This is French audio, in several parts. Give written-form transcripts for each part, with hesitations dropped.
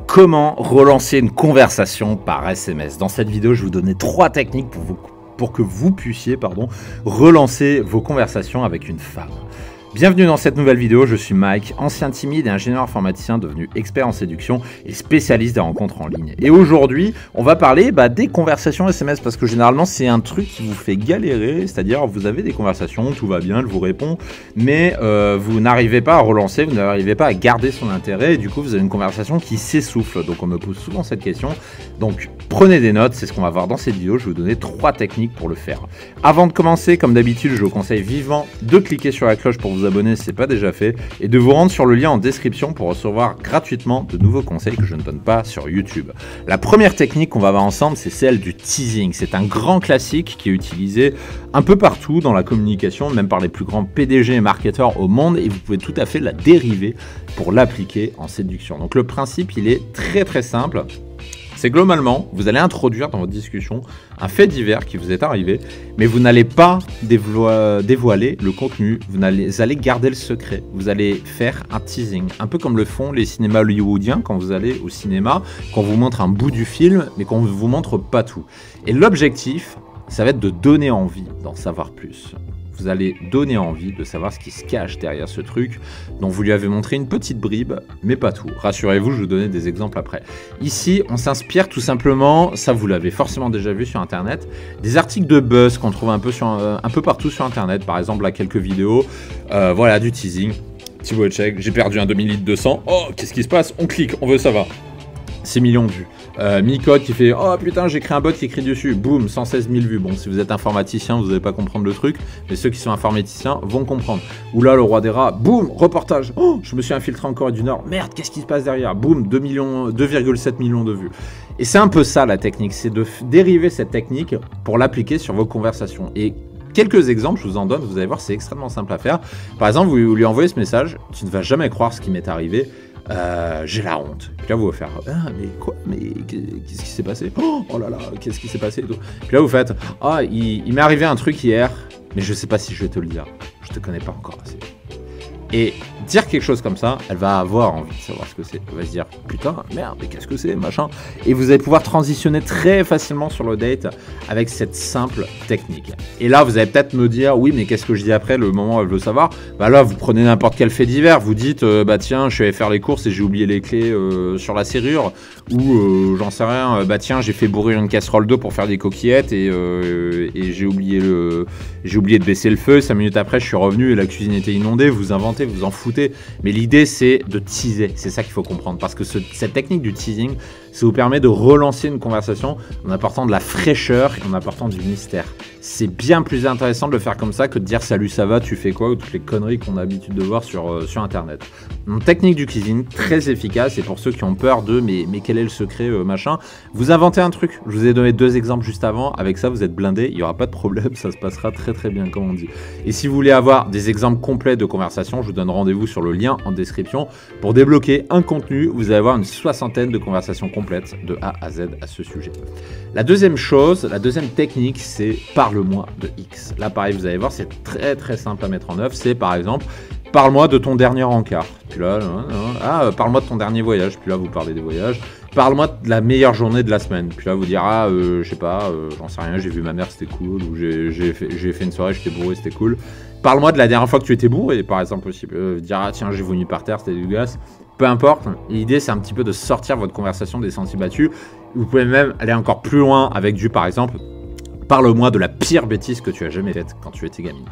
Comment relancer une conversation par SMS? Dans cette vidéo, je vais vous donner 3 techniques pour que vous puissiez relancer vos conversations avec une femme. Bienvenue dans cette nouvelle vidéo, je suis Mike, ancien timide et ingénieur informaticien devenu expert en séduction et spécialiste des rencontres en ligne. Et aujourd'hui, on va parler des conversations SMS parce que généralement c'est un truc qui vous fait galérer, c'est-à-dire vous avez des conversations, tout va bien, elle vous répond, mais vous n'arrivez pas à relancer, vous n'arrivez pas à garder son intérêt et du coup vous avez une conversation qui s'essouffle. Donc on me pose souvent cette question, donc prenez des notes, c'est ce qu'on va voir dans cette vidéo, je vais vous donner 3 techniques pour le faire. Avant de commencer, comme d'habitude, je vous conseille vivement de cliquer sur la cloche pour vous abonner si ce n'est pas déjà fait et de vous rendre sur le lien en description pour recevoir gratuitement de nouveaux conseils que je ne donne pas sur YouTube. La première technique qu'on va voir ensemble, c'est celle du teasing. C'est un grand classique qui est utilisé un peu partout dans la communication, même par les plus grands PDG et marketeurs au monde, et vous pouvez tout à fait la dériver pour l'appliquer en séduction. Donc le principe, il est très simple. C'est globalement, vous allez introduire dans votre discussion un fait divers qui vous est arrivé, mais vous n'allez pas dévoiler le contenu, vous allez garder le secret, vous allez faire un teasing, un peu comme le font les cinémas hollywoodiens quand vous allez au cinéma, qu'on vous montre un bout du film, mais qu'on ne vous montre pas tout. Et l'objectif, ça va être de donner envie d'en savoir plus. Vous allez donner envie de savoir ce qui se cache derrière ce truc dont vous lui avez montré une petite bribe, mais pas tout. Rassurez-vous, je vais vous donner des exemples après. Ici, on s'inspire tout simplement, ça vous l'avez forcément déjà vu sur Internet, des articles de buzz qu'on trouve un peu partout sur Internet. Par exemple, là, quelques vidéos, voilà, du teasing. Thibaut Check, j'ai perdu un demi-litre de sang. Oh, qu'est-ce qui se passe? On clique, on veut savoir. 6 millions de vues. Micode qui fait « Oh putain, j'ai créé un bot qui écrit dessus. » Boum, 116 000 vues. Bon, si vous êtes informaticien, vous n'allez pas comprendre le truc, mais ceux qui sont informaticiens vont comprendre. Ou là, le roi des rats, boum, reportage. Oh, je me suis infiltré en Corée du Nord. Merde, qu'est-ce qui se passe derrière? Boum, 2,7 millions de vues. Et c'est un peu ça la technique, c'est de dériver cette technique pour l'appliquer sur vos conversations. Et quelques exemples, je vous en donne, vous allez voir, c'est extrêmement simple à faire. Par exemple, vous lui envoyez ce message, tu ne vas jamais croire ce qui m'est arrivé. J'ai la honte. Puis là, vous allez faire mais quoi? Mais qu'est-ce qui s'est passé? Oh là là, qu'est-ce qui s'est passé? Puis là, vous faites il m'est arrivé un truc hier, mais je sais pas si je vais te le dire. Je te connais pas encore assez. Et dire quelque chose comme ça, elle va avoir envie de savoir ce que c'est. Elle va se dire putain, merde, mais qu'est-ce que c'est, machin. Et vous allez pouvoir transitionner très facilement sur le date avec cette simple technique. Et là, vous allez peut-être me dire oui, mais qu'est-ce que je dis après, le moment où elle veut savoir? Là, vous prenez n'importe quel fait divers, vous dites tiens, je suis allé faire les courses et j'ai oublié les clés sur la serrure, ou j'en sais rien, tiens, j'ai fait bourrir une casserole d'eau pour faire des coquillettes et j'ai oublié de baisser le feu. 5 minutes après, je suis revenu et la cuisine était inondée. Vous inventez, vous en foutez. Mais l'idée, c'est de teaser. C'est ça qu'il faut comprendre. Parce que cette technique du teasing, ça vous permet de relancer une conversation en apportant de la fraîcheur et en apportant du mystère. C'est bien plus intéressant de le faire comme ça que de dire salut, ça va, tu fais quoi, ou toutes les conneries qu'on a l'habitude de voir sur Internet. Donc, technique du teasing, très efficace. Et pour ceux qui ont peur de mais quel est le secret, machin, vous inventez un truc. Je vous ai donné 2 exemples juste avant. Avec ça, vous êtes blindés. Il n'y aura pas de problème. Ça se passera très bien, comme on dit. Et si vous voulez avoir des exemples complets de conversations, je vous donne rendez-vous sur le lien en description. Pour débloquer un contenu, vous allez avoir une 60aine de conversations complètes de A à Z à ce sujet. La deuxième technique, c'est parle-moi de X. Là, pareil, vous allez voir, c'est très simple à mettre en œuvre. C'est par exemple, parle-moi de ton dernier encart. Puis là, parle-moi de ton dernier voyage. Puis là, vous parlez des voyages. Parle-moi de la meilleure journée de la semaine. Puis là, vous dire, je sais pas, j'en sais rien, j'ai vu ma mère, c'était cool. Ou j'ai fait une soirée, j'étais bourré, c'était cool. Parle-moi de la dernière fois que tu étais bourré, par exemple, aussi. Dire, tiens, j'ai vomi par terre, c'était dégueulasse. Peu importe. L'idée, c'est un petit peu de sortir votre conversation des sentiers battus. Vous pouvez même aller encore plus loin avec par exemple, parle-moi de la pire bêtise que tu as jamais faite quand tu étais gamine.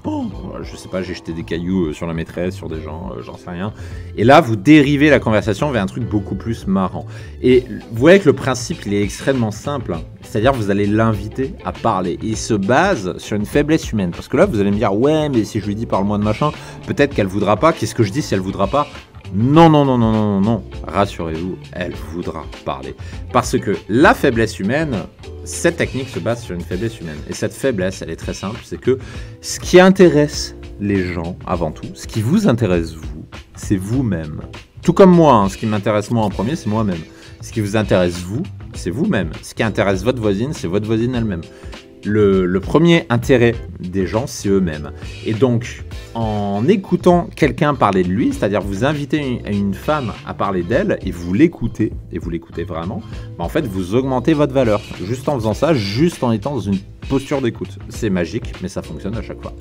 Je sais pas, j'ai jeté des cailloux sur la maîtresse, sur des gens, j'en sais rien. Et là, vous dérivez la conversation vers un truc beaucoup plus marrant. Et vous voyez que le principe, il est extrêmement simple. C'est-à-dire, vous allez l'inviter à parler. Et il se base sur une faiblesse humaine. Parce que là, vous allez me dire, ouais, mais si je lui dis parle-moi de machin, peut-être qu'elle voudra pas. Qu'est-ce que je dis si elle voudra pas? Non. Rassurez-vous, elle voudra parler. Parce que la faiblesse humaine, cette technique se base sur une faiblesse humaine. Et cette faiblesse, elle est très simple, c'est que ce qui intéresse les gens avant tout, ce qui vous intéresse vous, c'est vous-même. Tout comme moi, ce qui m'intéresse moi en premier, c'est moi-même. Ce qui vous intéresse vous, c'est vous-même. Ce qui intéresse votre voisine, c'est votre voisine elle-même. Le premier intérêt des gens, c'est eux-mêmes. Et donc, en écoutant quelqu'un parler de lui, c'est-à-dire vous invitez une femme à parler d'elle et vous l'écoutez vraiment, en fait, vous augmentez votre valeur. Juste en faisant ça, juste en étant dans une posture d'écoute. C'est magique, mais ça fonctionne à chaque fois.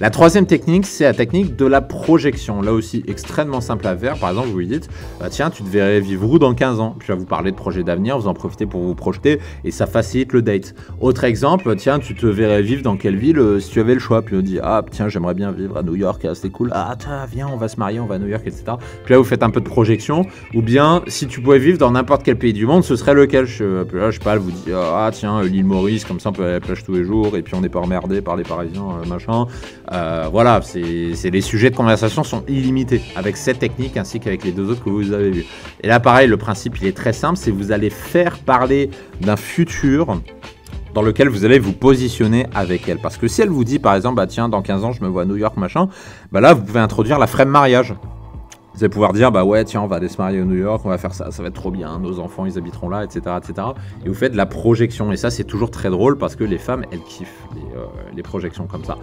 La troisième technique, c'est la technique de la projection. Là aussi, extrêmement simple à faire. Par exemple, vous lui dites, tiens, tu te verrais vivre où dans 15 ans? Puis là, vous parlez de projet d'avenir, vous en profitez pour vous projeter et ça facilite le date. Autre exemple, tiens, tu te verrais vivre dans quelle ville si tu avais le choix? Puis on dit, ah, tiens, j'aimerais bien vivre à New York, c'est cool. Ah, tiens, viens, on va se marier, on va à New York, etc. Puis là, vous faites un peu de projection. Ou bien, si tu pouvais vivre dans n'importe quel pays du monde, ce serait lequel? Puis là, je sais pas, elle vous dit, ah, tiens, l'île Maurice, comme ça, on peut aller à la plage tous les jours et puis on n'est pas emmerdé par les Parisiens, machin. Voilà, les sujets de conversation sont illimités avec cette technique ainsi qu'avec les deux autres que vous avez vus. Et là, pareil, le principe, il est très simple, c'est que vous allez faire parler d'un futur dans lequel vous allez vous positionner avec elle. Parce que si elle vous dit, par exemple, bah tiens, dans 15 ans, je me vois à New York, machin, bah là, vous pouvez introduire la frame mariage. Vous allez pouvoir dire, bah ouais, tiens, on va aller se marier à New York, on va faire ça, ça va être trop bien, nos enfants, ils habiteront là, etc., etc. Et vous faites de la projection. Et ça, c'est toujours très drôle parce que les femmes, elles kiffent les projections comme ça.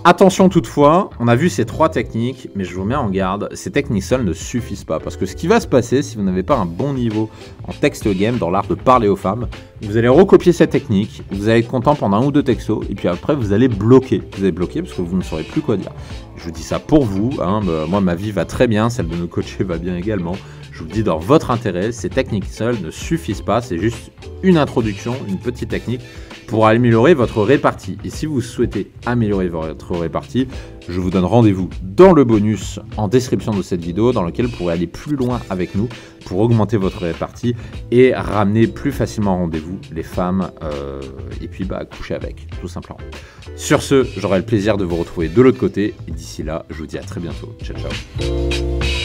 Attention toutefois, on a vu ces trois techniques, mais je vous mets en garde, ces techniques seules ne suffisent pas. Parce que ce qui va se passer, si vous n'avez pas un bon niveau en texte game, dans l'art de parler aux femmes, vous allez recopier cette technique, vous allez être content pendant un ou deux textos, et puis après vous allez bloquer. Vous allez bloquer parce que vous ne saurez plus quoi dire. Je vous dis ça pour vous, hein, moi ma vie va très bien, celle de nos coachés va bien également. Je vous le dis dans votre intérêt, ces techniques seules ne suffisent pas, c'est juste une introduction, une petite technique pour améliorer votre répartie. Et si vous souhaitez améliorer votre répartie, je vous donne rendez-vous dans le bonus en description de cette vidéo dans lequel vous pourrez aller plus loin avec nous pour augmenter votre répartie et ramener plus facilement en rendez-vous les femmes et puis coucher avec, tout simplement. Sur ce, j'aurai le plaisir de vous retrouver de l'autre côté et d'ici là, je vous dis à très bientôt. Ciao, ciao.